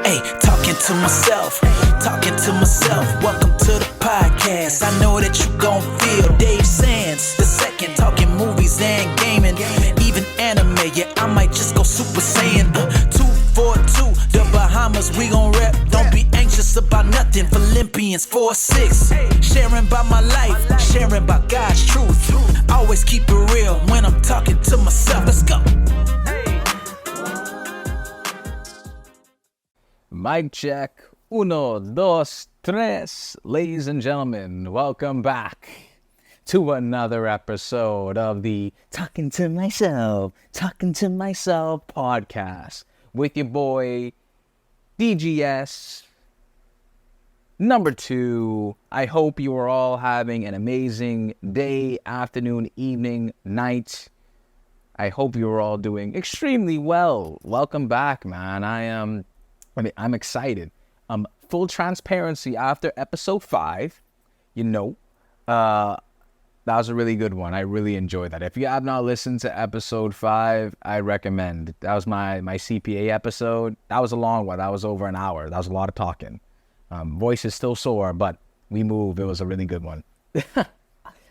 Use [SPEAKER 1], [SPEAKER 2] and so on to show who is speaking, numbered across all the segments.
[SPEAKER 1] Hey, talking to myself. Welcome to the podcast. I know that you gon' feel Dave Sands the second, talking movies and gaming, even anime. Yeah, I might just go Super Saiyan. 242, the Bahamas, we gon' rep. Don't be anxious about nothing. Philippians 4:6. Sharing about my life, sharing about God's truth. Always keep it real when I'm talking to myself. Let's go.
[SPEAKER 2] Mic check. Uno, dos, tres. Ladies and gentlemen, welcome back to another episode of the Talking to Myself podcast with your boy, DGS number 2. I hope you are all having an amazing day, afternoon, evening, night. I hope you are all doing extremely well. Welcome back, man. I'm excited. Full transparency, after episode 5, that was a really good one. I really enjoyed that. If you have not listened to episode 5, I recommend. That was my CPA episode. That was a long one. That was over an hour. That was a lot of talking. Voice is still sore, but we moved. It was a really good one.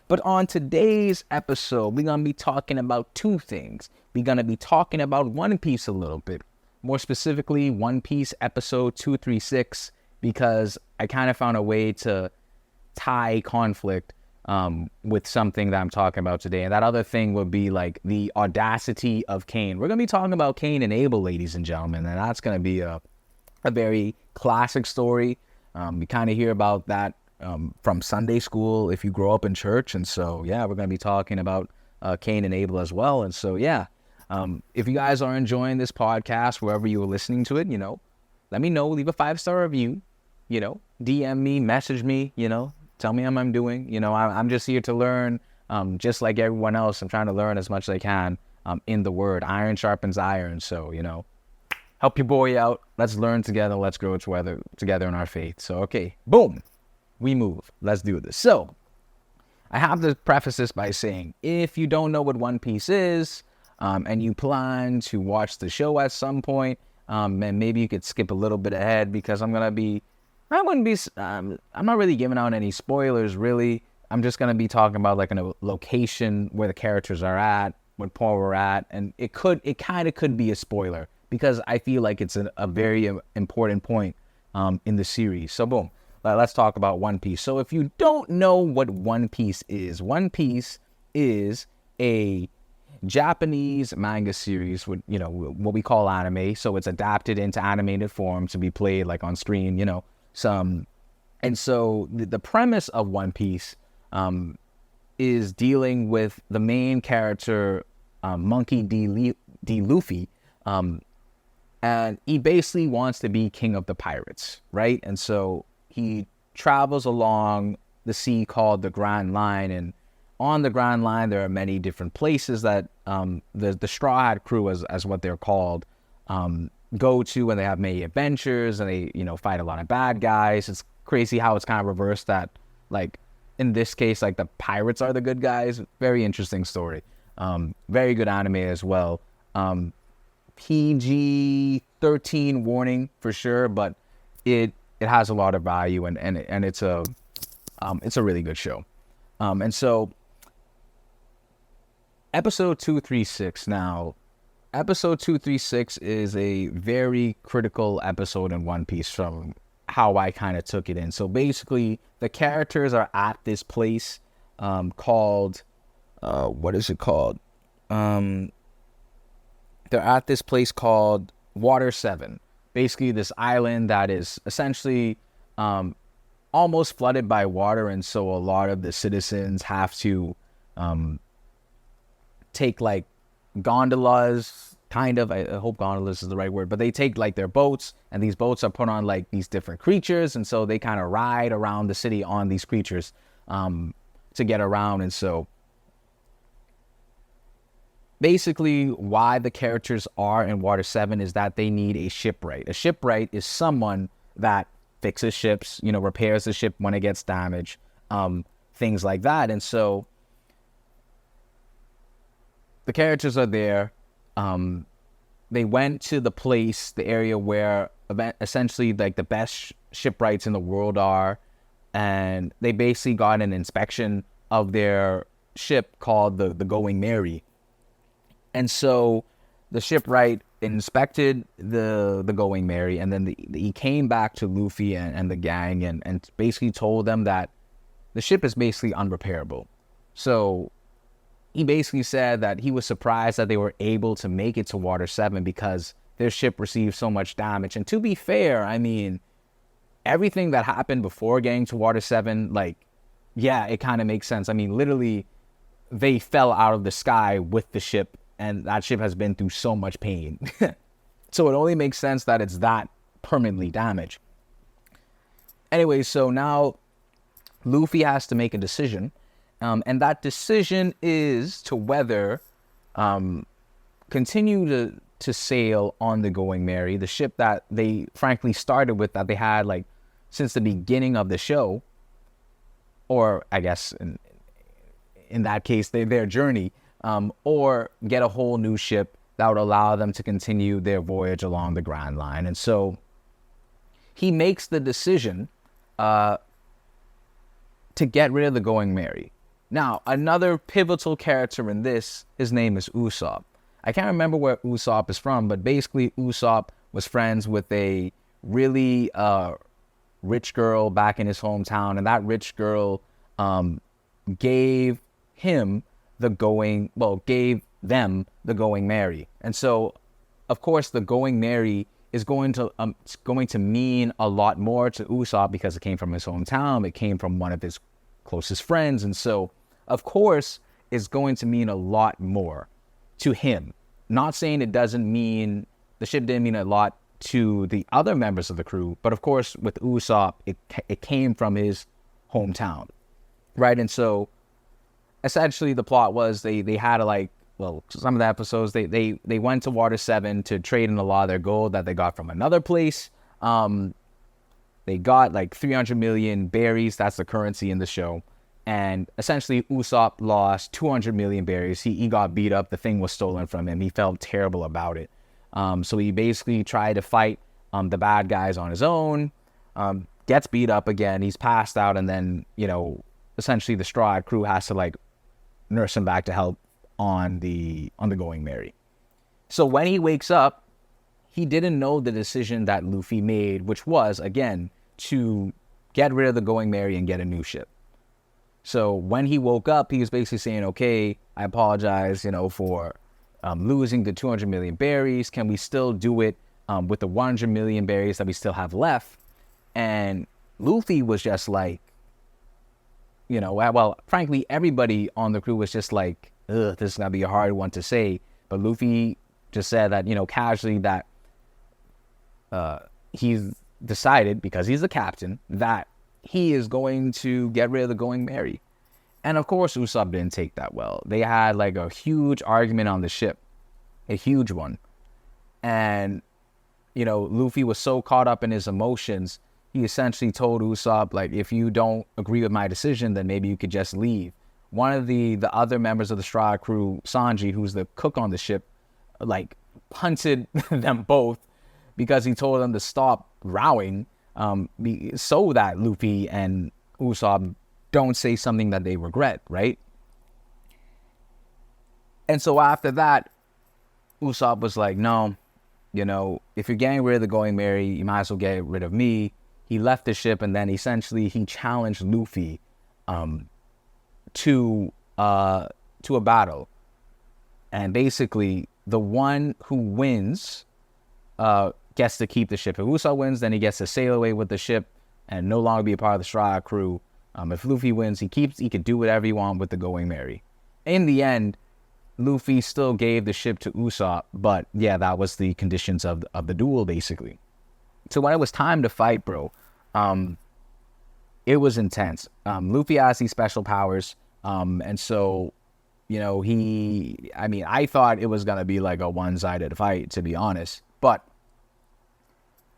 [SPEAKER 2] But on today's episode, we're going to be talking about 2 things. We're going to be talking about One Piece a little bit. More specifically, One Piece episode 236, because I kind of found a way to tie conflict with something that I'm talking about today. And that other thing would be like the audacity of Cain. We're going to be talking about Cain and Abel, ladies and gentlemen. And that's going to be a very classic story. We kind of hear about that from Sunday school if you grow up in church. And so, yeah, we're going to be talking about Cain and Abel as well. And so, yeah. If you guys are enjoying this podcast, wherever you are listening to it, let me know, leave a 5-star review, DM me, message me, tell me how I'm doing. I'm just here to learn, just like everyone else. I'm trying to learn as much as I can, in the word. Iron sharpens iron. So, help your boy out. Let's learn together. Let's grow together in our faith. So, okay, boom, we move. Let's do this. So, I have to preface this by saying, if you don't know what One Piece is, and you plan to watch the show at some point, and maybe you could skip a little bit ahead, because I'm not really giving out any spoilers, really. I'm just going to be talking about like a location where the characters are at, what point we're at, and it kind of could be a spoiler, because I feel like it's a very important point in the series. So boom, let's talk about One Piece. So if you don't know what One Piece is a Japanese manga series with, what we call anime. So it's adapted into animated form to be played like on screen, And so the premise of One Piece is dealing with the main character, Monkey D. Luffy, and he basically wants to be king of the pirates, right? And so he travels along the sea called the Grand Line, and on the Grand Line, there are many different places that the Straw Hat Crew, as what they're called, go to when they have many adventures, and they, fight a lot of bad guys. It's crazy how it's kind of reversed that, like, in this case, like, the pirates are the good guys. Very interesting story. Very good anime as well. PG-13 warning for sure, but it has a lot of value, and it's a really good show. And so, Episode 236 now. Episode 236 is a very critical episode in One Piece from how I kind of took it in. So basically, the characters are at this place called... what is it called? They're at this place called Water 7. Basically, this island that is essentially almost flooded by water, and so a lot of the citizens have to... take like gondolas, kind of. I hope gondolas is the right word, but they take like their boats, and these boats are put on like these different creatures, and so they kind of ride around the city on these creatures to get around. And so basically why the characters are in Water 7 is that they need a shipwright. A shipwright is someone that fixes ships, repairs the ship when it gets damaged, things like that. And so the characters are there. they went to the place, the area where essentially like the best shipwrights in the world are, and they basically got an inspection of their ship called the Going Mary. And so the shipwright inspected the Going Mary, and then he came back to Luffy and the gang and basically told them that the ship is basically unrepairable. So he basically said that he was surprised that they were able to make it to Water 7 because their ship received so much damage. And to be fair, I mean, everything that happened before getting to Water 7, like, yeah, it kind of makes sense. I mean, literally, they fell out of the sky with the ship, and that ship has been through so much pain. So it only makes sense that it's that permanently damaged. Anyway, so now Luffy has to make a decision. And that decision is to whether continue to sail on the Going Mary, the ship that they frankly started with, that they had like since the beginning of the show, or I guess in that case, their journey, or get a whole new ship that would allow them to continue their voyage along the Grand Line. And so he makes the decision to get rid of the Going Mary. Now, another pivotal character in this, his name is Usopp. I can't remember where Usopp is from, but basically Usopp was friends with a really rich girl back in his hometown, and that rich girl gave them the Going Mary. And so, of course, the Going Mary is going to mean a lot more to Usopp because it came from his hometown, it came from one of his closest friends, and so of course it's going to mean a lot more to him. Not saying it doesn't mean, the ship didn't mean a lot to the other members of the crew, but of course with Usopp it came from his hometown, right? And so essentially the plot was they had to, like, well, some of the episodes they went to Water 7 to trade in a lot of their gold that they got from another place. They got like 300 million berries. That's the currency in the show. And essentially, Usopp lost 200 million berries. He got beat up. The thing was stolen from him. He felt terrible about it. So he basically tried to fight the bad guys on his own. Gets beat up again. He's passed out. And then, essentially the Straw Hat crew has to like nurse him back to health on the Going Mary. So when he wakes up, he didn't know the decision that Luffy made, which was, again, to get rid of the Going Mary and get a new ship. So when he woke up, he was basically saying, okay, I apologize, for losing the 200 million berries. Can we still do it with the 100 million berries that we still have left? And Luffy was just like, well, frankly, everybody on the crew was just like, ugh, this is going to be a hard one to say. But Luffy just said that, casually, that he's decided, because he's the captain, that he is going to get rid of the Going Mary. And of course, Usopp didn't take that well. They had like a huge argument on the ship, a huge one. And, Luffy was so caught up in his emotions, he essentially told Usopp, like, if you don't agree with my decision, then maybe you could just leave. One of the other members of the Straw Hat crew, Sanji, who's the cook on the ship, like, punted them both because he told them to stop rowing, so that Luffy and Usopp don't say something that they regret, right? And so after that, Usopp was like, no, if you're getting rid of the Going Mary, you might as well get rid of me. He left the ship, and then essentially he challenged Luffy to a battle. And basically, the one who wins gets to keep the ship. If Usopp wins, then he gets to sail away with the ship and no longer be a part of the Straw Hat crew. If Luffy wins, he could do whatever he wants with the Going Mary. In the end, Luffy still gave the ship to Usopp, but yeah, that was the conditions of the duel, basically. So when it was time to fight, bro, it was intense. Luffy has these special powers, and so, I thought it was going to be like a one-sided fight, to be honest, but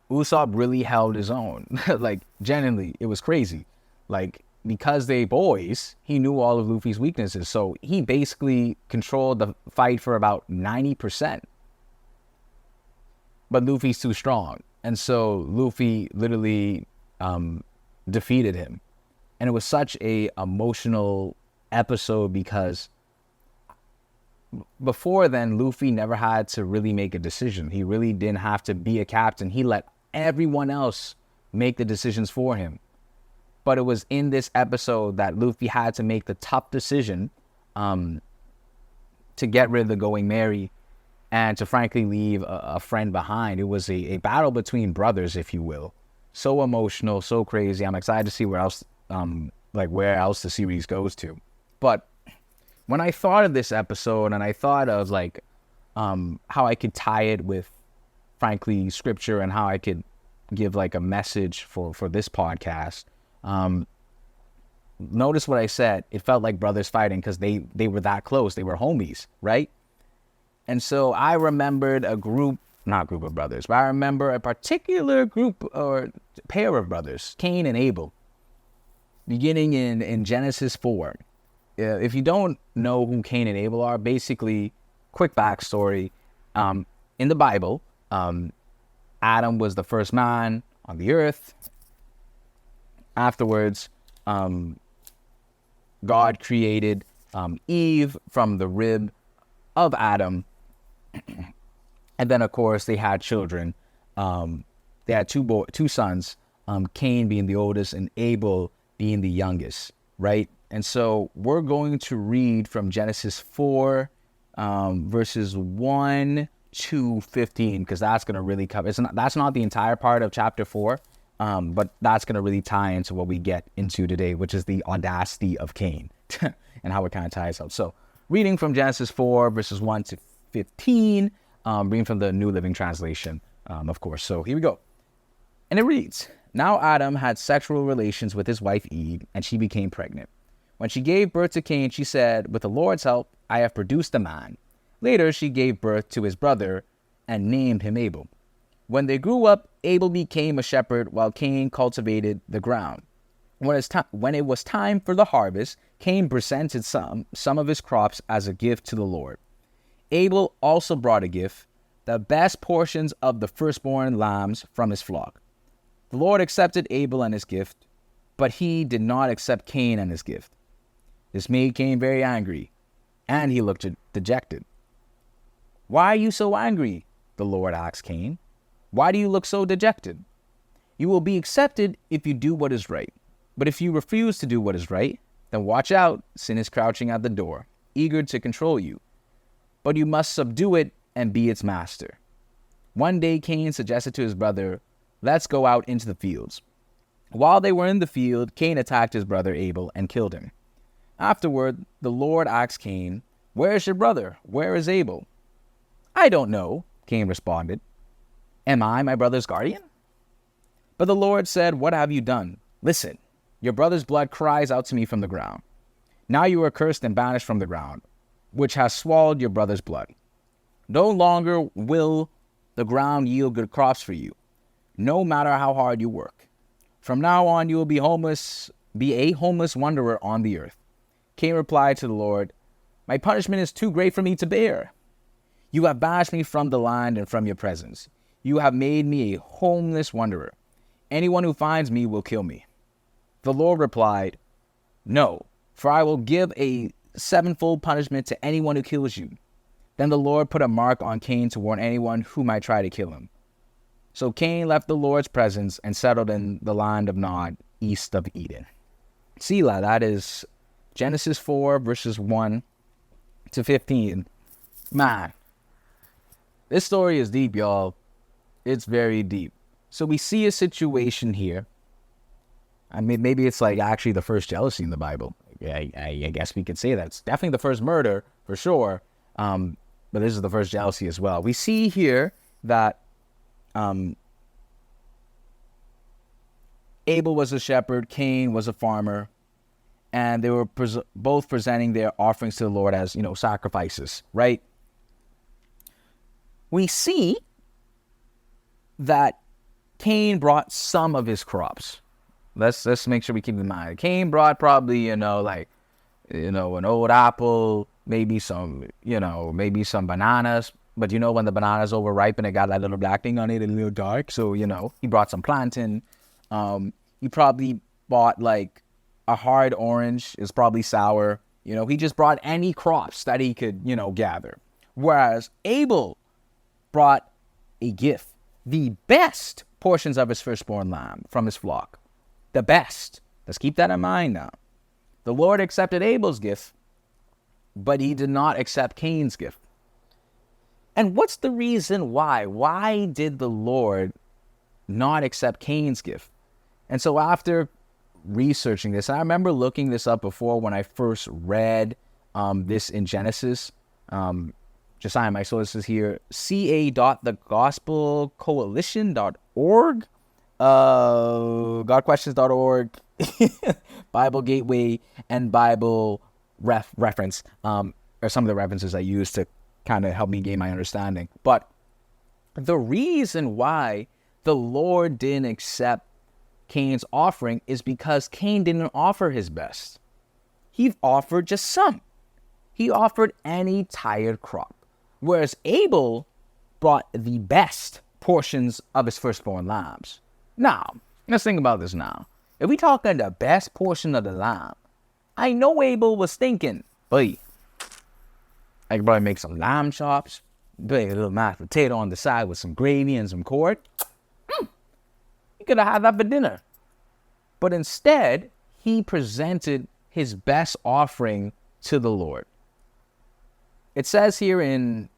[SPEAKER 2] Usopp really held his own. Like, genuinely, it was crazy. Like, because they boys, he knew all of Luffy's weaknesses, so he basically controlled the fight for about 90%. but Luffy's too strong. And so Luffy literally defeated him. And it was such a emotional episode because before then, Luffy never had to really make a decision. He really didn't have to be a captain. He let everyone else make the decisions for him. But it was in this episode that Luffy had to make the tough decision to get rid of the Going Merry and to frankly leave a friend behind. It was a battle between brothers, if you will. So emotional, so crazy. I'm excited to see where else the series goes to. But when I thought of this episode and I thought of how I could tie it with, frankly, scripture and how I could give like a message for this podcast, notice what I said. It felt like brothers fighting because they were that close. They were homies, right? And so I remembered not group of brothers, but I remember a particular group or pair of brothers, Cain and Abel, beginning in Genesis 4. If you don't know who Cain and Abel are, basically, quick backstory. In the Bible, Adam was the first man on the earth. Afterwards, God created Eve from the rib of Adam. And then, of course, they had children. They had two sons, Cain being the oldest and Abel being the youngest, right? And so we're going to read from Genesis 4, verses 1 to 15, because that's going to really cover. That's not the entire part of chapter 4, but that's going to really tie into what we get into today, which is the audacity of Cain and how it kind of ties up. So reading from Genesis 4, verses 1 to 15, reading from the New Living Translation, of course. So here we go. And it reads, "Now Adam had sexual relations with his wife Eve, and she became pregnant. When she gave birth to Cain, she said, 'With the Lord's help, I have produced a man.' Later, she gave birth to his brother and named him Abel. When they grew up, Abel became a shepherd while Cain cultivated the ground. When it was time for the harvest, Cain presented some of his crops as a gift to the Lord. Abel also brought a gift, the best portions of the firstborn lambs from his flock. The Lord accepted Abel and his gift, but he did not accept Cain and his gift. This made Cain very angry, and he looked dejected. 'Why are you so angry?' the Lord asked Cain. 'Why do you look so dejected? You will be accepted if you do what is right. But if you refuse to do what is right, then watch out, sin is crouching at the door, eager to control you. But you must subdue it and be its master.' One day Cain suggested to his brother, 'Let's go out into the fields.' While they were in the field, Cain attacked his brother Abel and killed him. Afterward, the Lord asked Cain, 'Where is your brother? Where is Abel?' 'I don't know,' Cain responded. 'Am I my brother's guardian?' But the Lord said, 'What have you done? Listen, your brother's blood cries out to me from the ground. Now you are cursed and banished from the ground, which has swallowed your brother's blood. No longer will the ground yield good crops for you, no matter how hard you work. From now on you will be a homeless wanderer on the earth.' Cain replied to the Lord, 'My punishment is too great for me to bear. You have banished me from the land and from your presence. You have made me a homeless wanderer. Anyone who finds me will kill me.' The Lord replied, 'No, for I will give a sevenfold punishment to anyone who kills you.' Then the Lord put a mark on Cain to warn anyone who might try to kill him. So Cain left the Lord's presence and settled in the land of Nod, east of Eden." Selah, that is Genesis 4, verses 1 to 15. Man, this story is deep, y'all. It's very deep. So we see a situation here. I mean, maybe it's like actually the first jealousy in the Bible. I guess we could say that. It's definitely the first murder, for sure. But this is the first jealousy as well. We see here that Abel was a shepherd, Cain was a farmer, and they were both presenting their offerings to the Lord as, sacrifices, right? We see that Cain brought some of his crops. Let's make sure we keep in mind. Cain brought probably, an old apple, maybe some bananas, But when the banana's overripe and it got that little black thing on it, a little dark. So, he brought some plantain. He probably bought like a hard orange. It's probably sour. He just brought any crops that he could, gather. Whereas Abel brought a gift, the best portions of his firstborn lamb from his flock. The best. Let's keep that in mind now. The Lord accepted Abel's gift, but he did not accept Cain's gift. And what's the reason why? Why did the Lord not accept Cain's gift? And so after researching this, I remember looking this up before when I first read this in Genesis. Josiah, my sources here, ca.thegospelcoalition.org, godquestions.org, Bible Gateway, and Bible reference, are some of the references I use to kind of help me gain my understanding. But the reason why the Lord didn't accept Cain's offering is because Cain didn't offer his best. He offered just some. He offered any tired crop. Whereas Abel brought the best portions of his firstborn lambs. Now, let's think about this now. If we talking the best portion of the lamb, I know Abel was thinking, boy, I could probably make some lamb chops, bake a little mashed potato on the side with some gravy and some corn. You could have had that for dinner. But instead, he presented his best offering to the Lord. It says here in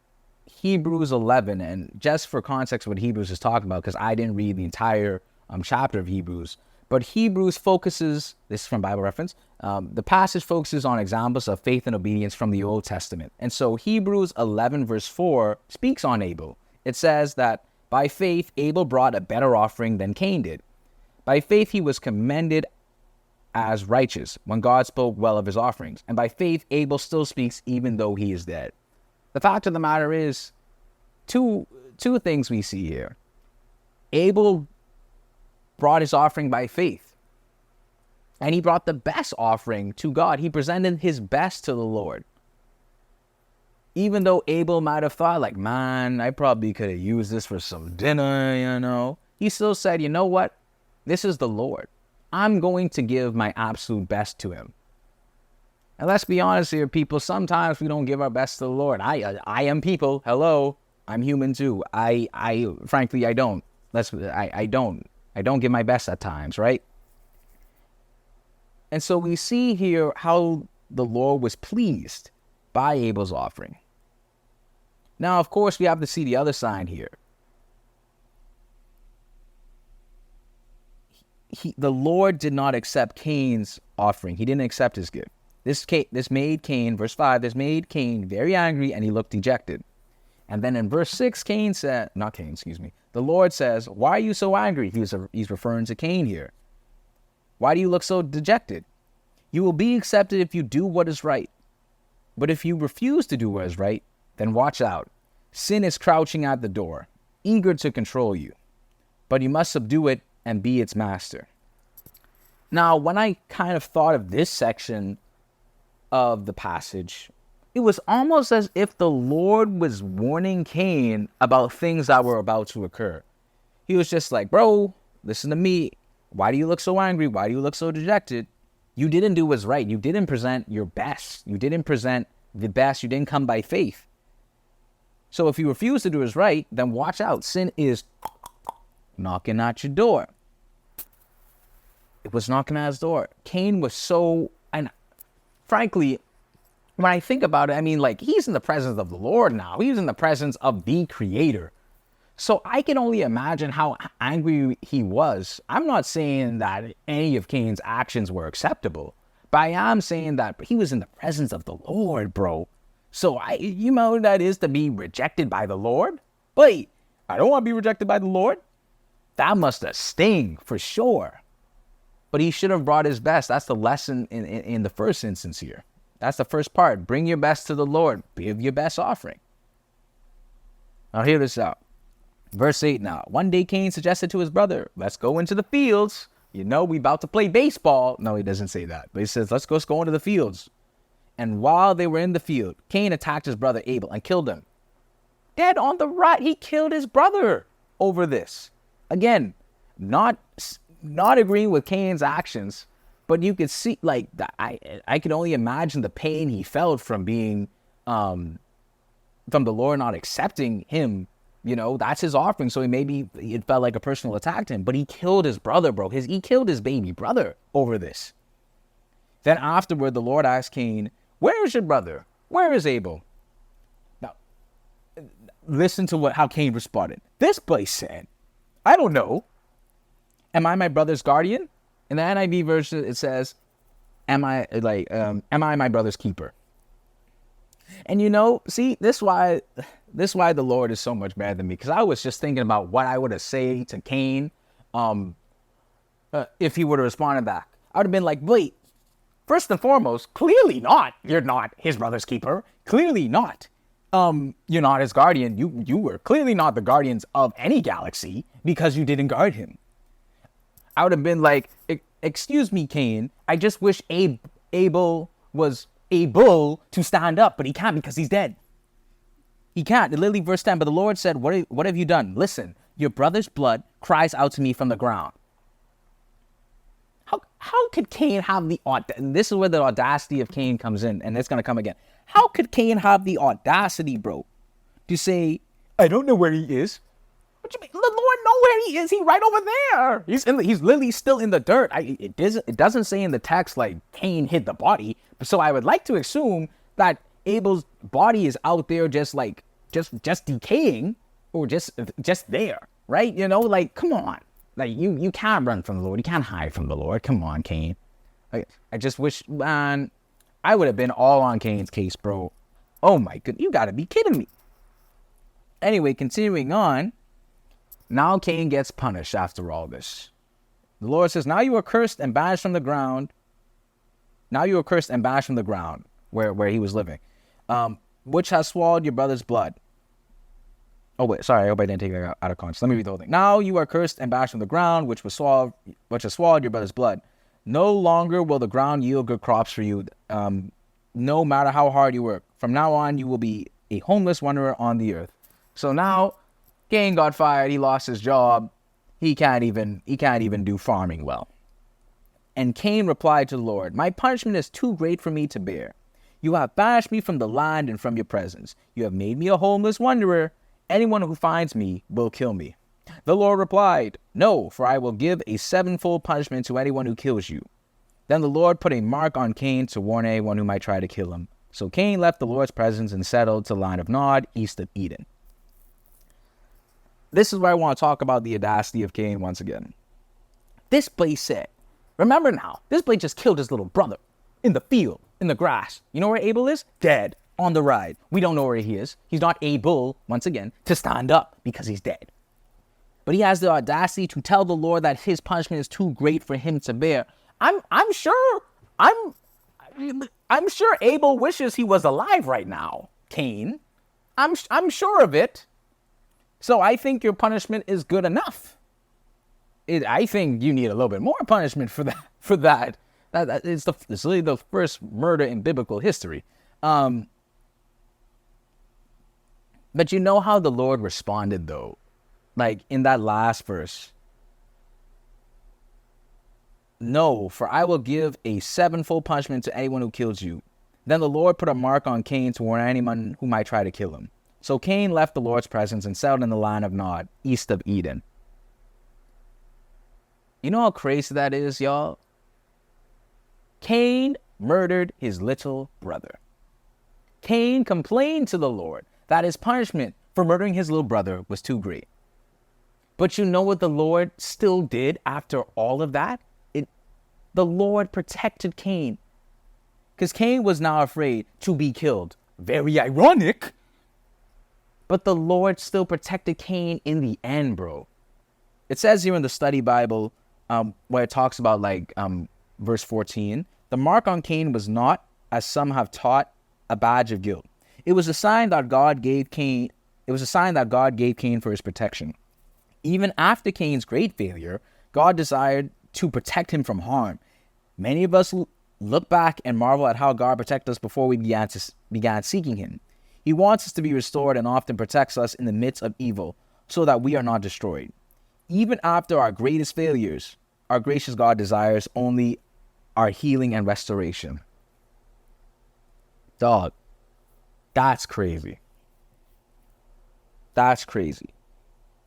[SPEAKER 2] Hebrews 11, and just for context what Hebrews is talking about, because I didn't read the entire chapter of Hebrews, but Hebrews focuses, this is from Bible reference, the passage focuses on examples of faith and obedience from the Old Testament. And so Hebrews 11 verse 4 speaks on Abel. It says that by faith, Abel brought a better offering than Cain did. By faith, he was commended as righteous when God spoke well of his offerings. And by faith, Abel still speaks even though he is dead. The fact of the matter is, two things we see here. Abel brought his offering by faith. And he brought the best offering to God. He presented his best to the Lord. Even though Abel might have thought, like, man, I probably could have used this for some dinner, He still said, you know what? This is the Lord. I'm going to give my absolute best to him. And let's be honest here, people. Sometimes we don't give our best to the Lord. I am people. Hello. I'm human too. Frankly, I don't. I don't give my best at times, right? And so we see here how the Lord was pleased by Abel's offering. Now, of course, we have to see the other side here. The Lord did not accept Cain's offering. He didn't accept his gift. This made Cain, verse 5, this made Cain very angry, and he looked dejected. And then in verse 6, the Lord says, why are you so angry? He's referring to Cain here. Why do you look so dejected? You will be accepted if you do what is right. But if you refuse to do what is right, then watch out. Sin is crouching at the door, eager to control you. But you must subdue it and be its master. Now, when I kind of thought of this section of the passage, it was almost as if the Lord was warning Cain about things that were about to occur. He was just like, bro, listen to me. Why do you look so angry? Why do you look so dejected? You didn't do what's right. You didn't present your best. You didn't present the best. You didn't come by faith. So if you refuse to do what's right, then watch out. Sin is knocking at your door. It was knocking at his door. Cain was so, and frankly, when I think about it, I mean, like, he's in the presence of the Lord now. He's in the presence of the Creator. So I can only imagine how angry he was. I'm not saying that any of Cain's actions were acceptable, but I am saying that he was in the presence of the Lord, bro. So you know what that is to be rejected by the Lord? Wait, I don't want to be rejected by the Lord. That must have sting for sure. But he should have brought his best. That's the lesson in the first instance here. That's the first part. Bring your best to the Lord. Give your best offering. Now hear this out. Verse 8 now. One day Cain suggested to his brother, let's go into the fields. You know, we about to play baseball. No, he doesn't say that. But he says, let's go into the fields. And while they were in the field, Cain attacked his brother Abel and killed him. dead on the right. He killed his brother over this. Again, not agreeing with Cain's actions, but you could see, like, I can only imagine the pain he felt from being, from the Lord not accepting him. You know, that's his offering. So it felt like a personal attack to him. But he killed his brother, bro. He killed his baby brother over this. Then afterward, the Lord asked Cain, where is your brother? Where is Abel? Now, listen to how Cain responded. This boy said, I don't know. Am I my brother's guardian? In the NIV version, it says, am I my brother's keeper? And you know, see, this is why the Lord is so much better than me. Because I was just thinking about what I would have said to Cain if he would have responded back. I would have been like, wait, first and foremost, clearly not. You're not his brother's keeper. Clearly not. You're not his guardian. You were clearly not the guardians of any galaxy because you didn't guard him. I would have been like, excuse me, Cain. I just wish Abel was able to stand up, but he can't because he's dead. He can't. Literally verse 10, but the Lord said, what have you done? Listen, your brother's blood cries out to me from the ground. How could Cain have the audacity? And this is where the audacity of Cain comes in, and it's going to come again. How could Cain have the audacity, bro, to say, I don't know where he is? What you mean? The Lord know where he is. He's right over there. He's literally still in the dirt. It doesn't say in the text like Cain hid the body. So I would like to assume that Abel's body is out there just decaying or just there, right? You know, like, come on. Like, you can't run from the Lord. You can't hide from the Lord. Come on, Cain. I just wish, man, I would have been all on Cain's case, bro. Oh my goodness, you gotta be kidding me. Anyway, continuing on. Now Cain gets punished after all this. The Lord says, now you are cursed and banished from the ground. Now you are cursed and banished from the ground where he was living, which has swallowed your brother's blood. Oh, wait, sorry, I hope I didn't take it out of context. Let me read the whole thing. Now you are cursed and banished from the ground, which has swallowed your brother's blood. No longer will the ground yield good crops for you, no matter how hard you work. From now on, you will be a homeless wanderer on the earth. So now, Cain got fired. He lost his job. He can't even do farming well. And Cain replied to the Lord, my punishment is too great for me to bear. You have banished me from the land and from your presence. You have made me a homeless wanderer. Anyone who finds me will kill me. The Lord replied, no, for I will give a sevenfold punishment to anyone who kills you. Then the Lord put a mark on Cain to warn anyone who might try to kill him. So Cain left the Lord's presence and settled to the land of Nod, east of Eden. This is where I want to talk about the audacity of Cain once again. This boy said, remember now, this boy just killed his little brother in the field, in the grass. You know where Abel is? Dead, on the ride. We don't know where he is. He's not able, once again, to stand up because he's dead. But he has the audacity to tell the Lord that his punishment is too great for him to bear. I'm sure Abel wishes he was alive right now, Cain. I'm sure of it. So I think your punishment is good enough. I think you need a little bit more punishment for that. It's really the first murder in biblical history. But you know how the Lord responded, though? Like in that last verse. No, for I will give a sevenfold punishment to anyone who kills you. Then the Lord put a mark on Cain to warn anyone who might try to kill him. So Cain left the Lord's presence and settled in the land of Nod, east of Eden. You know how crazy that is, y'all? Cain murdered his little brother. Cain complained to the Lord that his punishment for murdering his little brother was too great. But you know what the Lord still did after all of that? The Lord protected Cain. Because Cain was now afraid to be killed. Very ironic. But the Lord still protected Cain in the end, bro. It says here in the study Bible, where it talks about verse 14, the mark on Cain was not, as some have taught, a badge of guilt. It was a sign that God gave Cain. It was a sign that God gave Cain for his protection. Even after Cain's great failure, God desired to protect him from harm. Many of us look back and marvel at how God protected us before we began seeking him. He wants us to be restored and often protects us in the midst of evil so that we are not destroyed. Even after our greatest failures, our gracious God desires only our healing and restoration. Dog, that's crazy. That's crazy.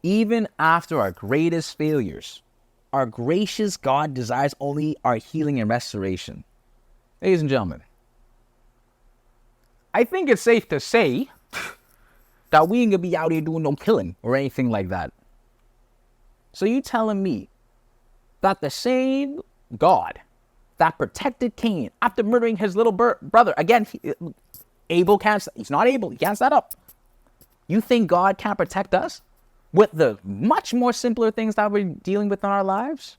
[SPEAKER 2] Even after our greatest failures, our gracious God desires only our healing and restoration. Ladies and gentlemen, I think it's safe to say that we ain't gonna be out here doing no killing or anything like that. So you telling me that the same God that protected Cain after murdering his little brother, again, Abel can't, he's not able, he can't stand up. You think God can't protect us with the much more simpler things that we're dealing with in our lives?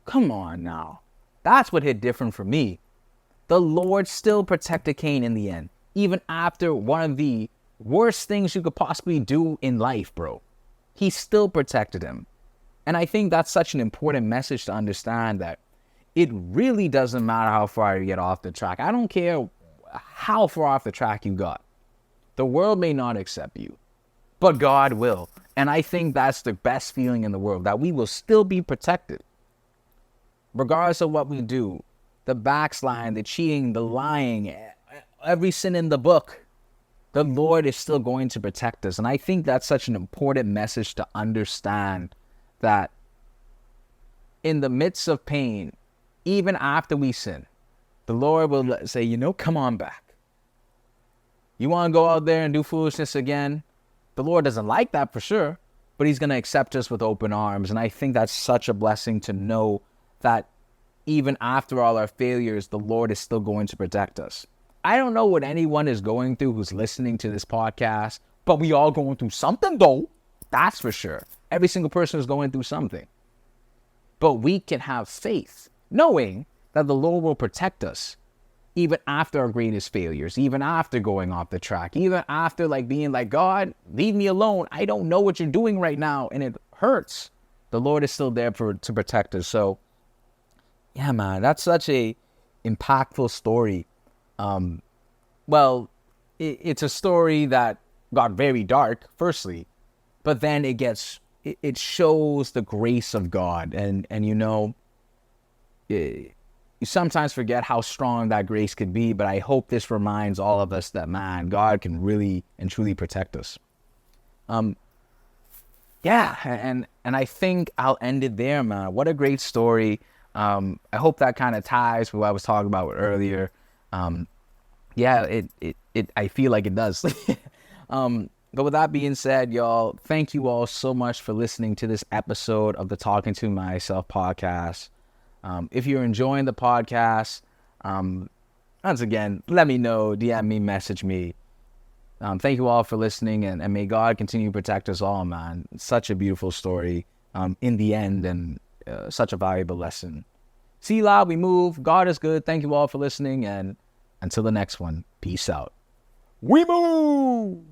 [SPEAKER 2] Come on now. That's what hit different for me. The Lord still protected Cain in the end, even after one of the worst things you could possibly do in life, bro. He still protected him. And I think that's such an important message to understand, that it really doesn't matter how far you get off the track. I don't care how far off the track you got. The world may not accept you, but God will. And I think that's the best feeling in the world, that we will still be protected. Regardless of what we do, the backsliding, the cheating, the lying, every sin in the book, the Lord is still going to protect us. And I think that's such an important message to understand, that in the midst of pain, even after we sin, the Lord will say, you know, come on back. You want to go out there and do foolishness again? The Lord doesn't like that for sure, but he's going to accept us with open arms. And I think that's such a blessing to know that even after all our failures, the Lord is still going to protect us. I don't know what anyone is going through who's listening to this podcast, but we all going through something though. That's for sure. Every single person is going through something. But we can have faith, knowing that the Lord will protect us even after our greatest failures, even after going off the track, even after being like, God, leave me alone. I don't know what you're doing right now, and it hurts. The Lord is still there to protect us. So, yeah, man, that's such a impactful story. It's a story that got very dark, firstly, but then it shows the grace of God, and you know, you sometimes forget how strong that grace could be, but I hope this reminds all of us that, man, God can really and truly protect us. Yeah, and I think I'll end it there, man. What a great story. I hope that kind of ties with what I was talking about earlier. Yeah, I feel like it does. But with that being said, y'all, thank you all so much for listening to this episode of the Talking to Myself podcast. If you're enjoying the podcast, once again, let me know, DM me, message me. Thank you all for listening, and may God continue to protect us all, man. It's such a beautiful story in the end, and such a valuable lesson. See you loud, we move. God is good. Thank you all for listening, and until the next one, peace out. We move!